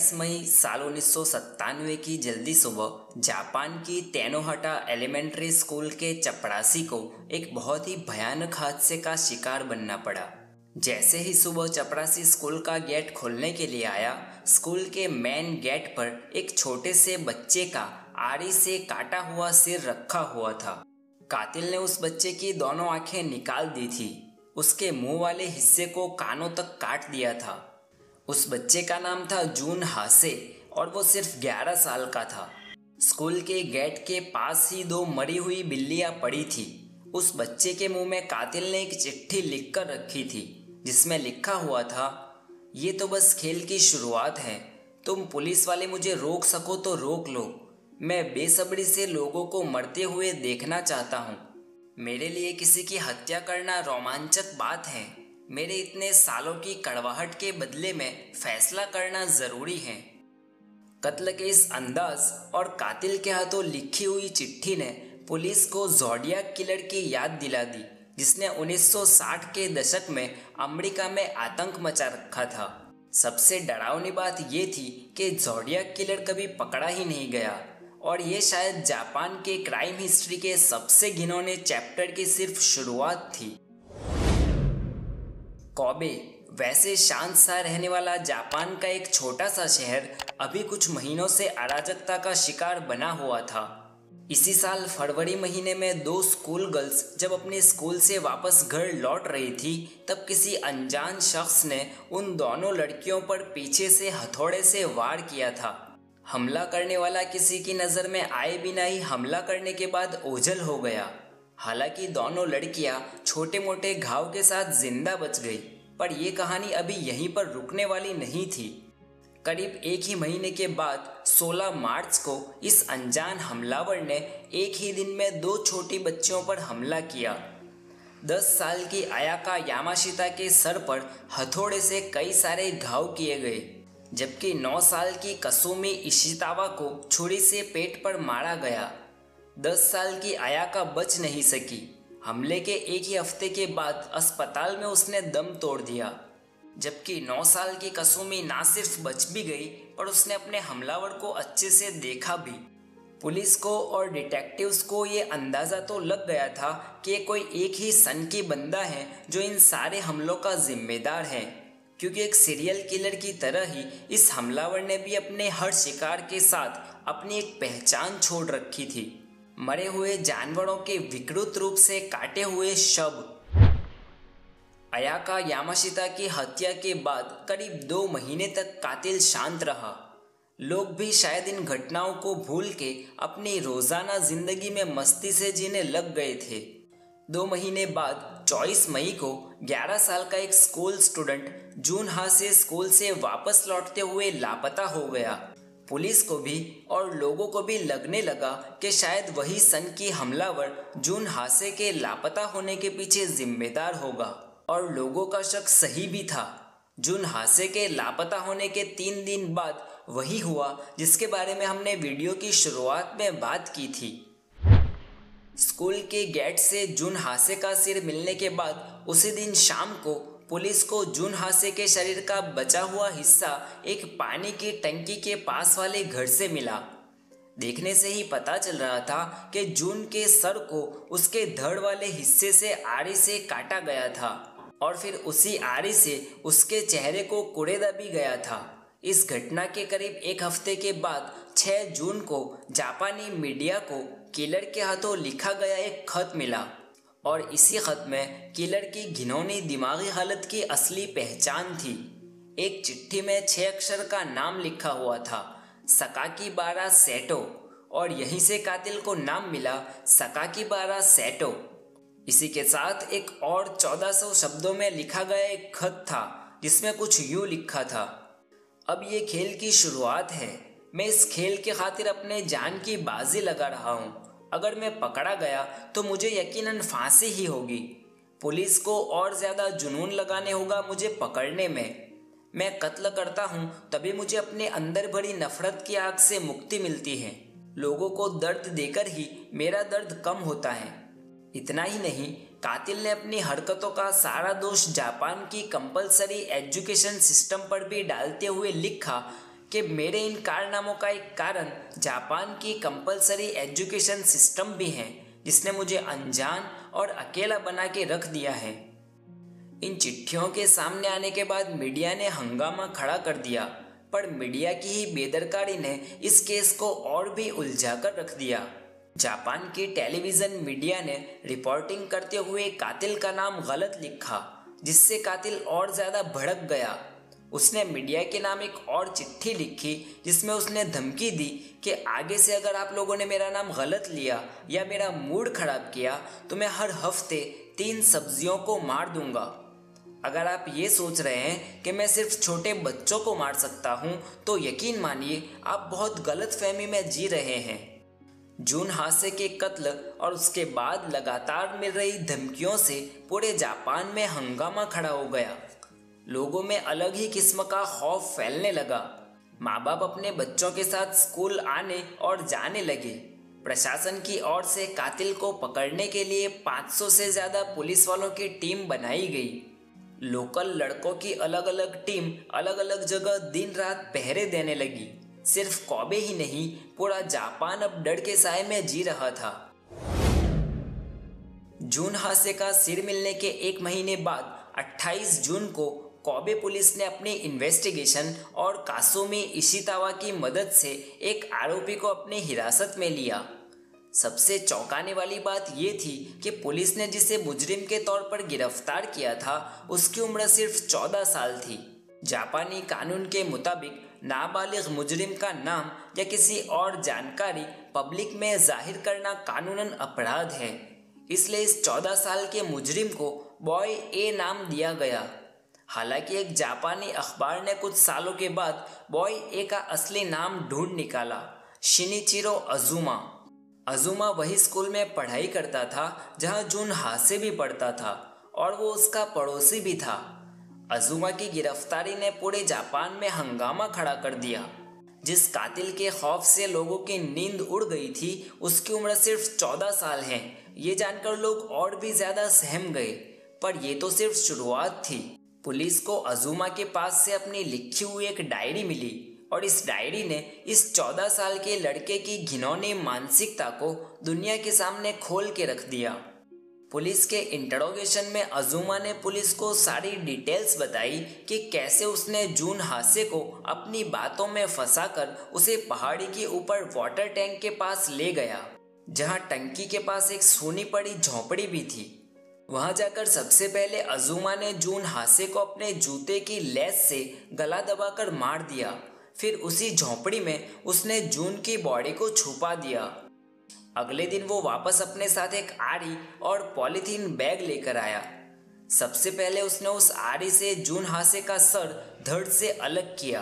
27 मई साल 1997 की जल्दी सुबह जापान की तेनोहाटा एलिमेंट्री स्कूल के चपरासी को एक बहुत ही भयानक हादसे का शिकार बनना पड़ा। जैसे ही सुबह चपरासी स्कूल का गेट खोलने के लिए आया, स्कूल के मेन गेट पर एक छोटे से बच्चे का आरी से काटा हुआ सिर रखा हुआ था। कातिल ने उस बच्चे की दोनों आंखें निकाल दी थी। उसके मुंह वाले हिस्से को कानों तक काट दिया था। उस बच्चे का नाम था जून हासे और वो सिर्फ 11 साल का था। स्कूल के गेट के पास ही 2 मरी हुई बिल्लियां पड़ी थी। उस बच्चे के मुंह में कातिल ने एक चिट्ठी लिखकर रखी थी, जिसमें लिखा हुआ था, ये तो बस खेल की शुरुआत है। तुम पुलिस वाले मुझे रोक सको तो रोक लो। मैं बेसब्री से लोगों को मरते हुए देखना चाहता हूँ। मेरे लिए किसी की हत्या करना रोमांचक बात है। मेरे इतने सालों की कड़वाहट के बदले में फैसला करना जरूरी है। कत्ल के इस अंदाज और कातिल के हाथों लिखी हुई चिट्ठी ने पुलिस को ज़ोडियाक किलर की याद दिला दी, जिसने 1960 के दशक में अमेरिका में आतंक मचा रखा था। सबसे डरावनी बात यह थी कि ज़ोडियाक किलर कभी पकड़ा ही नहीं गया और ये शायद जापान के क्राइम हिस्ट्री के सबसे घिनौने चैप्टर की सिर्फ शुरुआत थी। कोबे, वैसे शांत सा रहने वाला जापान का एक छोटा सा शहर, अभी कुछ महीनों से अराजकता का शिकार बना हुआ था। इसी साल फरवरी महीने में 2 स्कूल गर्ल्स जब अपने स्कूल से वापस घर लौट रही थी, तब किसी अनजान शख्स ने उन दोनों लड़कियों पर पीछे से हथौड़े से वार किया था। हमला करने वाला किसी की नज़र में आए बिना ही हमला करने के बाद ओझल हो गया। हालांकि दोनों लड़कियां छोटे मोटे घाव के साथ जिंदा बच गई, पर यह कहानी अभी यहीं पर रुकने वाली नहीं थी। करीब एक ही महीने के बाद 16 मार्च को इस अनजान हमलावर ने एक ही दिन में 2 छोटी बच्चियों पर हमला किया। 10 साल की आयाका यामाशिता के सर पर हथौड़े से कई सारे घाव किए गए, जबकि 9 साल की कसुमी इशितावा को छुरी से पेट पर मारा गया। 10 साल की आयाका बच नहीं सकी। हमले के एक ही हफ्ते के बाद अस्पताल में उसने दम तोड़ दिया, जबकि 9 साल की कसुमी ना सिर्फ बच भी गई, पर उसने अपने हमलावर को अच्छे से देखा भी। पुलिस को और डिटेक्टिव्स को ये अंदाज़ा तो लग गया था कि कोई एक ही सनकी बंदा है जो इन सारे हमलों का जिम्मेदार है, क्योंकि एक सीरियल किलर की तरह ही इस हमलावर ने भी अपने हर शिकार के साथ अपनी एक पहचान छोड़ रखी थी। मरे हुए जानवरों के विकृत रूप से काटे हुए शव। अयाका यामाशिता की हत्या के बाद करीब 2 महीने तक कातिल शांत रहा। लोग भी शायद इन घटनाओं को भूल के अपनी रोजाना जिंदगी में मस्ती से जीने लग गए थे। 2 महीने बाद 24 मई को 11 साल का एक स्कूल स्टूडेंट जून हासे स्कूल से वापस लौटते हुए लापता हो गया। पुलिस को भी और लोगों को भी लगने लगा कि शायद वही सन की हमलावर जून हासे के लापता होने के पीछे जिम्मेदार होगा, और लोगों का शक सही भी था। जून हासे के लापता होने के 3 दिन बाद वही हुआ जिसके बारे में हमने वीडियो की शुरुआत में बात की थी। स्कूल के गेट से जून हासे का सिर मिलने के बाद उसी दिन शाम को पुलिस को जून हासे के शरीर का बचा हुआ हिस्सा एक पानी की टंकी के पास वाले घर से मिला। देखने से ही पता चल रहा था कि जून के सर को उसके धड़ वाले हिस्से से आरी से काटा गया था और फिर उसी आरी से उसके चेहरे को कुरेदा भी गया था। इस घटना के करीब 1 हफ्ते के बाद 6 जून को जापानी मीडिया को किलर के हाथों लिखा गया एक खत मिला, और इसी खत में किलर की घिनौनी दिमागी हालत की असली पहचान थी। एक चिट्ठी में 6 अक्षर का नाम लिखा हुआ था, सकाकीबारा सेटो, और यहीं से कातिल को नाम मिला, सकाकीबारा सेटो। इसी के साथ एक और 1400 शब्दों में लिखा गया एक खत था, जिसमें कुछ यूं लिखा था, अब ये खेल की शुरुआत है। मैं इस खेल के खातिर अपने जान की बाजी लगा रहा हूँ। अगर मैं पकड़ा गया तो मुझे यकीनन फांसी ही होगी। पुलिस को और ज़्यादा जुनून लगाने होगा मुझे पकड़ने में। मैं कत्ल करता हूँ तभी मुझे अपने अंदर भरी नफरत की आग से मुक्ति मिलती है। लोगों को दर्द देकर ही मेरा दर्द कम होता है। इतना ही नहीं, कातिल ने अपनी हरकतों का सारा दोष जापान की कंपलसरी एजुकेशन सिस्टम पर भी डालते हुए लिखा कि मेरे इन कारनामों का एक कारण जापान की कंपलसरी एजुकेशन सिस्टम भी है, जिसने मुझे अनजान और अकेला बना के रख दिया है। इन चिट्ठियों के सामने आने के बाद मीडिया ने हंगामा खड़ा कर दिया, पर मीडिया की ही बेदरकारी ने इस केस को और भी उलझा कर रख दिया। जापान की टेलीविज़न मीडिया ने रिपोर्टिंग करते हुए कातिल का नाम गलत लिखा, जिससे कातिल और ज़्यादा भड़क गया। उसने मीडिया के नाम एक और चिट्ठी लिखी, जिसमें उसने धमकी दी कि आगे से अगर आप लोगों ने मेरा नाम गलत लिया या मेरा मूड खराब किया तो मैं हर हफ्ते 3 सब्जियों को मार दूंगा। अगर आप ये सोच रहे हैं कि मैं सिर्फ छोटे बच्चों को मार सकता हूँ तो यकीन मानिए आप बहुत गलतफहमी में जी रहे हैं। जून हासे के कत्ल और उसके बाद लगातार मिल रही धमकियों से पूरे जापान में हंगामा खड़ा हो गया। लोगों में अलग ही किस्म का खौफ फैलने लगा। माँ बाप अपने बच्चों के साथ स्कूल आने और जाने लगे। प्रशासन की ओर से कातिल को पकड़ने के लिए 500 से ज़्यादा पुलिस वालों की टीम बनाई गई। लोकल लड़कों की अलग अलग टीम अलग अलग जगह दिन रात पहरे देने लगी। सिर्फ कोबे ही नहीं, पूरा जापान अब डर के साए में जी रहा था। जून हासे का सिर मिलने के 1 महीने बाद 28 जून को कोबे पुलिस ने अपनी इन्वेस्टिगेशन और कासुमी इशितावा की मदद से एक आरोपी को अपनी हिरासत में लिया। सबसे चौंकाने वाली बात यह थी कि पुलिस ने जिसे मुजरिम के तौर पर गिरफ्तार किया था उसकी उम्र सिर्फ 14 साल थी। जापानी कानून के मुताबिक नाबालिग मुजरिम का नाम या किसी और जानकारी पब्लिक में जाहिर करना कानूनन अपराध है, इसलिए इस 14 साल के मुजरिम को बॉय ए नाम दिया गया। हालांकि एक जापानी अखबार ने कुछ सालों के बाद बॉय ए का असली नाम ढूंढ निकाला, शिनिचिरो अजुमा। अजुमा वही स्कूल में पढ़ाई करता था जहां जून हासे भी पढ़ता था और वो उसका पड़ोसी भी था। अजुमा की गिरफ्तारी ने पूरे जापान में हंगामा खड़ा कर दिया। जिस कातिल के खौफ से लोगों की नींद उड़ गई थी उसकी उम्र सिर्फ 14 साल है। ये जानकर लोग और भी ज्यादा सहम गए, पर ये तो सिर्फ शुरुआत थी। पुलिस को अजुमा के पास से अपनी लिखी हुई एक डायरी मिली और इस डायरी ने इस 14 साल के लड़के की घिनौनी मानसिकता को दुनिया के सामने खोल के रख दिया। पुलिस के इंटरोगेशन में अजुमा ने पुलिस को सारी डिटेल्स बताई कि कैसे उसने जून हासे को अपनी बातों में फंसाकर उसे पहाड़ी के ऊपर वाटर टैंक के पास ले गया, जहां टंकी के पास एक सूनी पड़ी झोंपड़ी भी थी। वहां जाकर सबसे पहले अजुमा ने जून हासे को अपने जूते की लेस से गला दबाकर मार दिया। फिर उसी झोंपड़ी में उसने जून की बॉडी को छुपा दिया। अगले दिन वो वापस अपने साथ एक आरी और पॉलीथीन बैग लेकर आया। सबसे पहले उसने उस आरी से जून हासे का सर धड़ से अलग किया।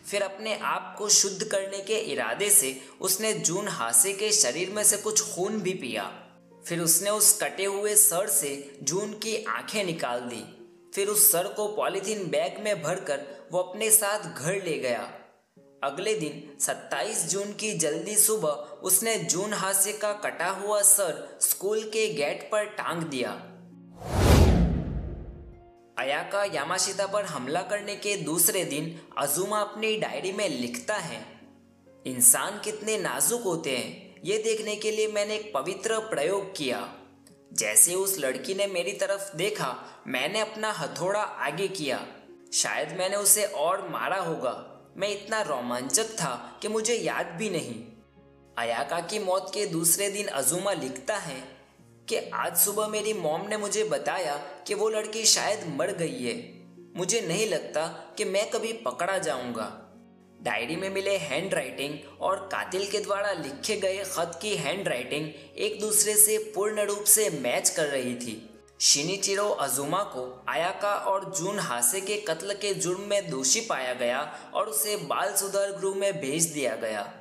फिर अपने आप को शुद्ध करने के इरादे से उसने जून हासे के शरीर में से कुछ खून भी पिया। फिर उसने उस कटे हुए सर से जून की आंखें निकाल दी। फिर उस सर को पॉलीथीन बैग में भरकर वो अपने साथ घर ले गया। अगले दिन 27 जून की जल्दी सुबह उसने जून हासे का कटा हुआ सर स्कूल के गेट पर टांग दिया। अयाका यामाशिता पर हमला करने के दूसरे दिन अजुमा अपनी डायरी में लिखता है, इंसान कितने नाजुक होते हैं ये देखने के लिए मैंने एक पवित्र प्रयोग किया। जैसे उस लड़की ने मेरी तरफ देखा मैंने अपना हथौड़ा आगे किया। शायद मैंने उसे और मारा होगा। मैं इतना रोमांचक था कि मुझे याद भी नहीं। अयाका की मौत के दूसरे दिन अजुमा लिखता है कि आज सुबह मेरी मॉम ने मुझे बताया कि वो लड़की शायद मर गई है। मुझे नहीं लगता कि मैं कभी पकड़ा जाऊंगा। डायरी में मिले हैंड राइटिंग और कातिल के द्वारा लिखे गए खत की हैंड राइटिंग एक दूसरे से पूर्ण रूप से मैच कर रही थी। शिनिचिरो अजुमा को अयाका और जून हासे के कत्ल के जुर्म में दोषी पाया गया और उसे बाल सुधार गृह में भेज दिया गया।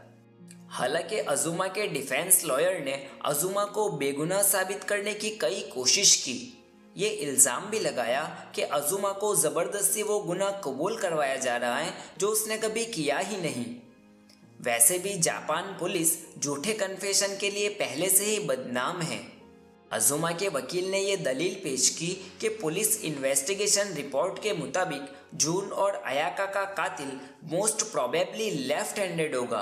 हालांकि अजुमा के डिफेंस लॉयर ने अजुमा को बेगुनाह साबित करने की कई कोशिश की। ये इल्ज़ाम भी लगाया कि अजुमा को ज़बरदस्ती वो गुनाह कबूल करवाया जा रहा है जो उसने कभी किया ही नहीं। वैसे भी जापान पुलिस झूठे कन्फेशन के लिए पहले से ही बदनाम है। अजुमा के वकील ने ये दलील पेश की कि पुलिस इन्वेस्टिगेशन रिपोर्ट के मुताबिक जून और अयाका का कातिल मोस्ट प्रोबेबली लेफ्ट हैंडेड होगा,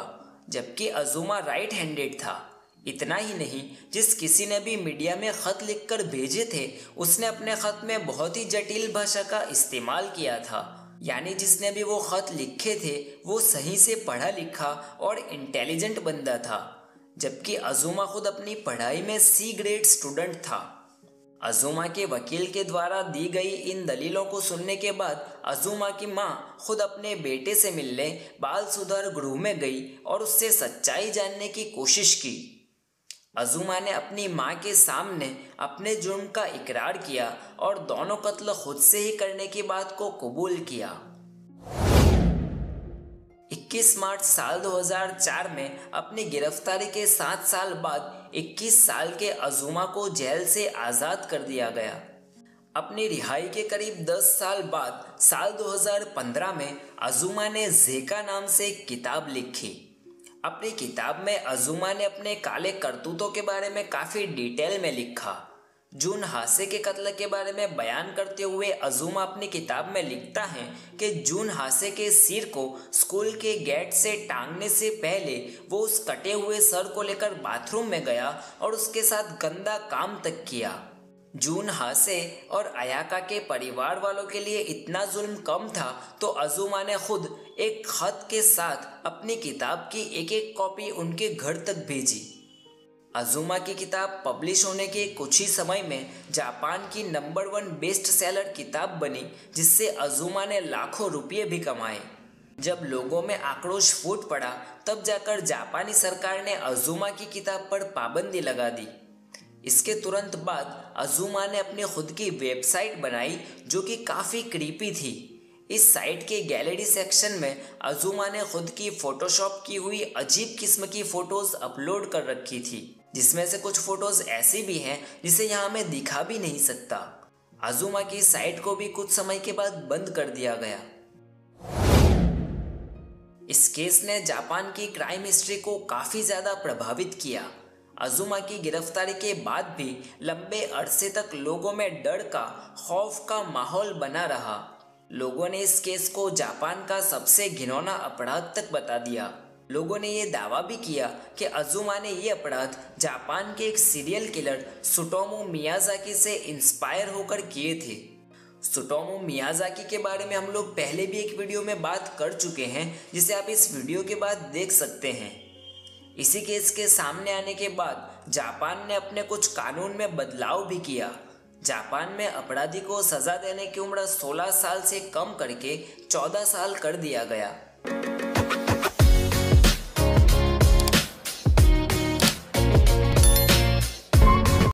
जबकि अजुमा राइट हैंडेड था। इतना ही नहीं, जिस किसी ने भी मीडिया में खत लिखकर भेजे थे उसने अपने खत में बहुत ही जटिल भाषा का इस्तेमाल किया था। यानी जिसने भी वो खत लिखे थे वो सही से पढ़ा लिखा और इंटेलिजेंट बंदा था, जबकि अजुमा खुद अपनी पढ़ाई में सी ग्रेड स्टूडेंट था। अजुमा के वकील के द्वारा दी गई इन दलीलों को सुनने के बाद अजुमा की मां खुद अपने बेटे से मिलने बाल सुधार गृह में गई और उससे सच्चाई जानने की कोशिश की। अजुमा ने अपनी मां के सामने अपने जुर्म का इकरार किया और दोनों कत्ल खुद से ही करने की बात को कबूल किया। 21 मार्च साल 2004 में अपनी गिरफ्तारी के 7 साल बाद 21 साल के अजुमा को जेल से आज़ाद कर दिया गया। अपनी रिहाई के करीब 10 साल बाद साल 2015 में अजुमा ने ज़ेका नाम से एक किताब लिखी। अपनी किताब में अजुमा ने अपने काले करतूतों के बारे में काफ़ी डिटेल में लिखा। जून हासे के कत्ल के बारे में बयान करते हुए अजुमा अपनी किताब में लिखता है कि जून हासे के सिर को स्कूल के गेट से टांगने से पहले वो उस कटे हुए सर को लेकर बाथरूम में गया और उसके साथ गंदा काम तक किया। जून हासे और अयाका के परिवार वालों के लिए इतना जुल्म कम था तो अजुमा ने खुद एक खत के साथ अपनी किताब की एक एक कॉपी उनके घर तक भेजी। अजुमा की किताब पब्लिश होने के कुछ ही समय में जापान की नंबर 1 बेस्ट सेलर किताब बनी, जिससे अजुमा ने लाखों रुपये भी कमाए। जब लोगों में आक्रोश फूट पड़ा तब जाकर जापानी सरकार ने अजुमा की किताब पर पाबंदी लगा दी। इसके तुरंत बाद अजुमा ने अपनी खुद की वेबसाइट बनाई जो कि काफ़ी क्रीपी थी। इस साइट के गैलरी सेक्शन में अजुमा ने खुद की फोटोशॉप की हुई अजीब किस्म की फ़ोटोज़ अपलोड कर रखी थी, जिसमें से कुछ फ़ोटोज़ ऐसी भी हैं जिसे यहाँ मैं दिखा भी नहीं सकता। अजुमा की साइट को भी कुछ समय के बाद बंद कर दिया गया। इस केस ने जापान की क्राइम हिस्ट्री को काफ़ी ज़्यादा प्रभावित किया। अजुमा की गिरफ्तारी के बाद भी लंबे अरसे तक लोगों में डर का, खौफ का माहौल बना रहा। लोगों ने इस केस को जापान का सबसे घिनौना अपराध तक बता दिया। लोगों ने ये दावा भी किया कि अजुमा ने ये अपराध जापान के एक सीरियल किलर त्सुटोमू मियाजाकी से इंस्पायर होकर किए थे। त्सुटोमू मियाजाकी के बारे में हम लोग पहले भी एक वीडियो में बात कर चुके हैं, जिसे आप इस वीडियो के बाद देख सकते हैं। इसी केस के सामने आने के बाद जापान ने अपने कुछ कानून में बदलाव भी किया। जापान में अपराधी को सज़ा देने की उम्र 16 साल से कम करके 14 साल कर दिया गया।